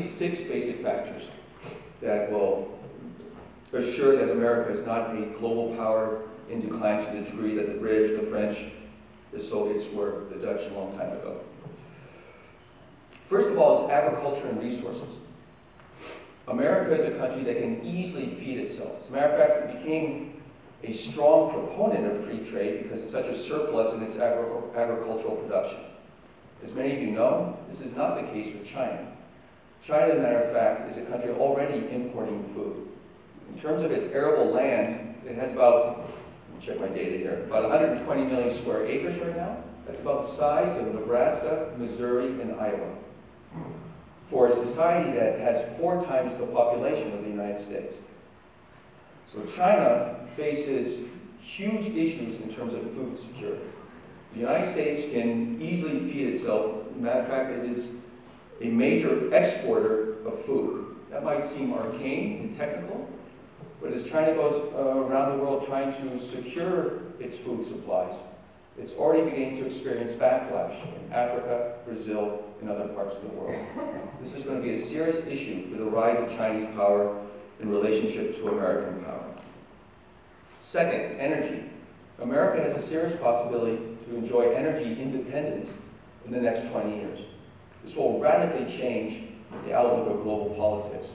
see 6 basic factors that will assure that America is not a global power in decline to the degree that the British, the French, the Soviets were, the Dutch a long time ago. First of all is agriculture and resources. America is a country that can easily feed itself. As a matter of fact, it became a strong proponent of free trade because it's such a surplus in its agricultural production. As many of you know, this is not the case with China. China, as a matter of fact, is a country already importing food. In terms of its arable land, it has about, let me check my data here, about 120 million square acres right now. That's about the size of Nebraska, Missouri, and Iowa. For a society that has 4 times the population of the United States. So China faces huge issues in terms of food security. The United States can easily feed itself. As a matter of fact, it is a major exporter of food. That might seem arcane and technical, but as China goes around the world trying to secure its food supplies, it's already beginning to experience backlash in Africa, Brazil, and other parts of the world. This is going to be a serious issue for the rise of Chinese power in relationship to American power. Second, energy. America has a serious possibility to enjoy energy independence in the next 20 years. This will radically change the outlook of global politics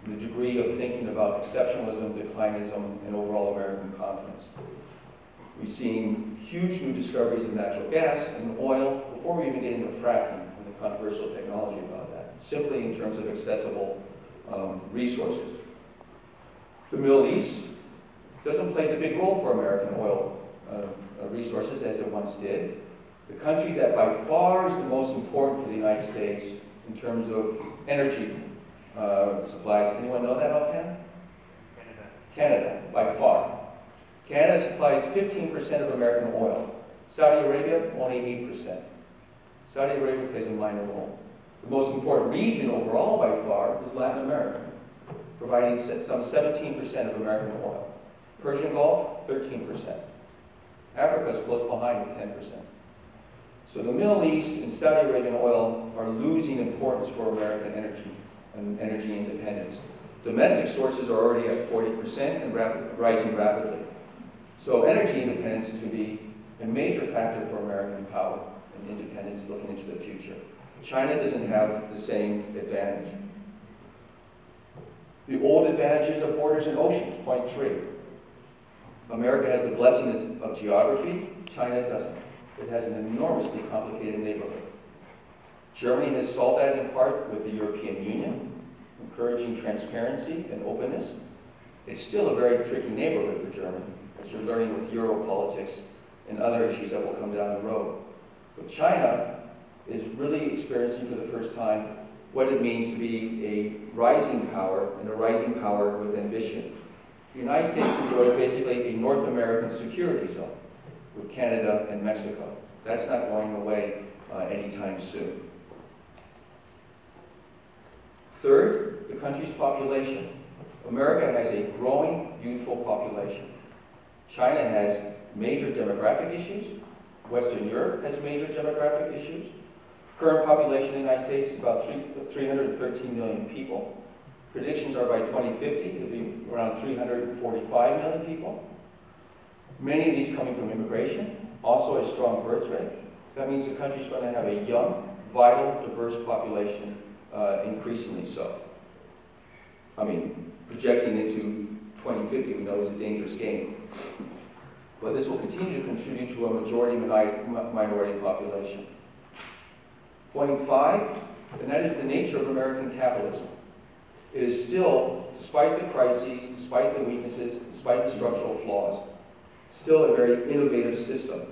and the degree of thinking about exceptionalism, declinism, and overall American confidence. We've seen huge new discoveries of natural gas and oil before we even get into fracking and the controversial technology about that, simply in terms of accessible resources. The Middle East doesn't play the big role for American oil resources as it once did. The country that by far is the most important for the United States in terms of energy supplies. Anyone know that offhand? Canada, by far. Canada supplies 15% of American oil. Saudi Arabia, only 8%. Saudi Arabia plays a minor role. The most important region overall, by far, is Latin America, providing some 17% of American oil. Persian Gulf, 13%. Africa is close behind at 10%. So the Middle East and Saudi Arabian oil are losing importance for American energy and energy independence. Domestic sources are already at 40% and rising rapidly. So energy independence is going to be a major factor for American power and independence looking into the future. China doesn't have the same advantage. The old advantages of borders and oceans, point 3. America has the blessing of geography, China doesn't. It has an enormously complicated neighborhood. Germany has solved that in part with the European Union, encouraging transparency and openness. It's still a very tricky neighborhood for Germany, as you're learning with Euro politics and other issues that will come down the road. But China is really experiencing for the first time what it means to be a rising power, and a rising power with ambition. The United States enjoys basically a North American security zone with Canada and Mexico. That's not going away anytime soon. Third, the country's population. America has a growing youthful population. China has major demographic issues. Western Europe has major demographic issues. Current population in the United States is about 313 million people. Predictions are by 2050, it'll be around 345 million people. Many of these coming from immigration, also a strong birth rate. That means the country's going to have a young, vital, diverse population, increasingly so. I mean, projecting into 2050, we know is a dangerous game. But this will continue to contribute to a majority minority population. Point 5, and that is the nature of American capitalism. It is still, despite the crises, despite the weaknesses, despite the structural flaws, still a very innovative system.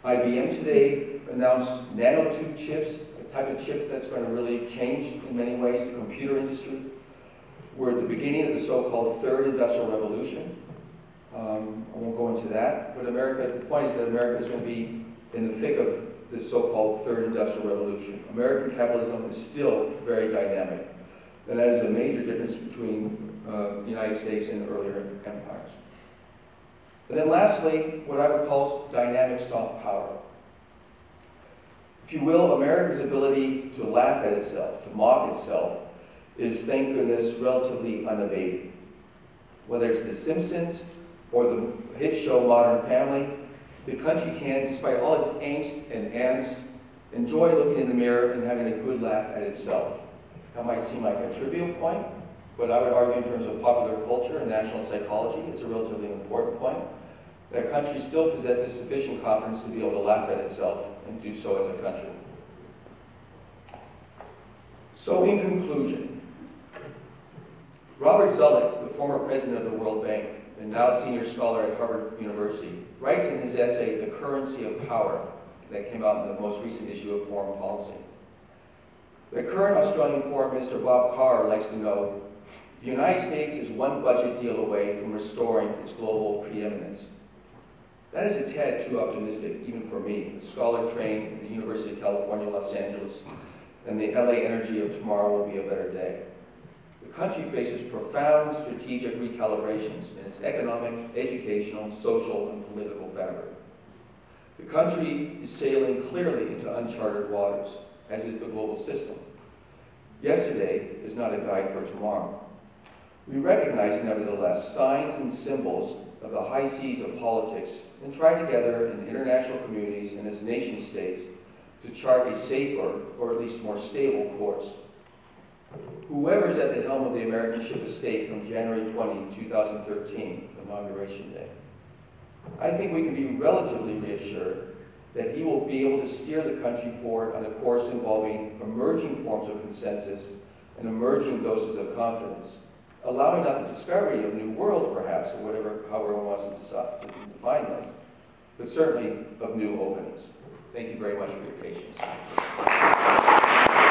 IBM today announced nanotube chips, a type of chip that's going to really change in many ways the computer industry. We're at the beginning of the so-called third industrial revolution. I won't go into that, but the point is that America is going to be in the thick of this so-called third industrial revolution. American capitalism is still very dynamic. And that is a major difference between the United States and earlier empires. And then lastly, what I would call dynamic soft power. If you will, America's ability to laugh at itself, to mock itself, is, thank goodness, relatively unabated. Whether it's The Simpsons or the hit show Modern Family, the country can, despite all its angst and angst, enjoy looking in the mirror and having a good laugh at itself. That might seem like a trivial point, but I would argue in terms of popular culture and national psychology, it's a relatively important point. That country still possesses sufficient confidence to be able to laugh at itself and do so as a country. So in conclusion, Robert Zoellick, the former president of the World Bank and now senior scholar at Harvard University, writes in his essay, The Currency of Power, that came out in the most recent issue of Foreign Policy. The current Australian Foreign Minister, Bob Carr, likes to know, the United States is one budget deal away from restoring its global preeminence. That is a tad too optimistic, even for me, a scholar trained at the University of California, Los Angeles, and the LA energy of tomorrow will be a better day. The country faces profound strategic recalibrations in its economic, educational, social, and political fabric. The country is sailing clearly into uncharted waters, as is the global system. Yesterday is not a guide for tomorrow. We recognize, nevertheless, signs and symbols of the high seas of politics and try together in international communities and as nation states to chart a safer, or at least more stable, course. Whoever is at the helm of the American ship of state from January 20, 2013, Inauguration Day, I think we can be relatively reassured that he will be able to steer the country forward on a course involving emerging forms of consensus and emerging doses of confidence, allowing not the discovery of new worlds, perhaps, or however one wants to define those, but certainly of new openings. Thank you very much for your patience.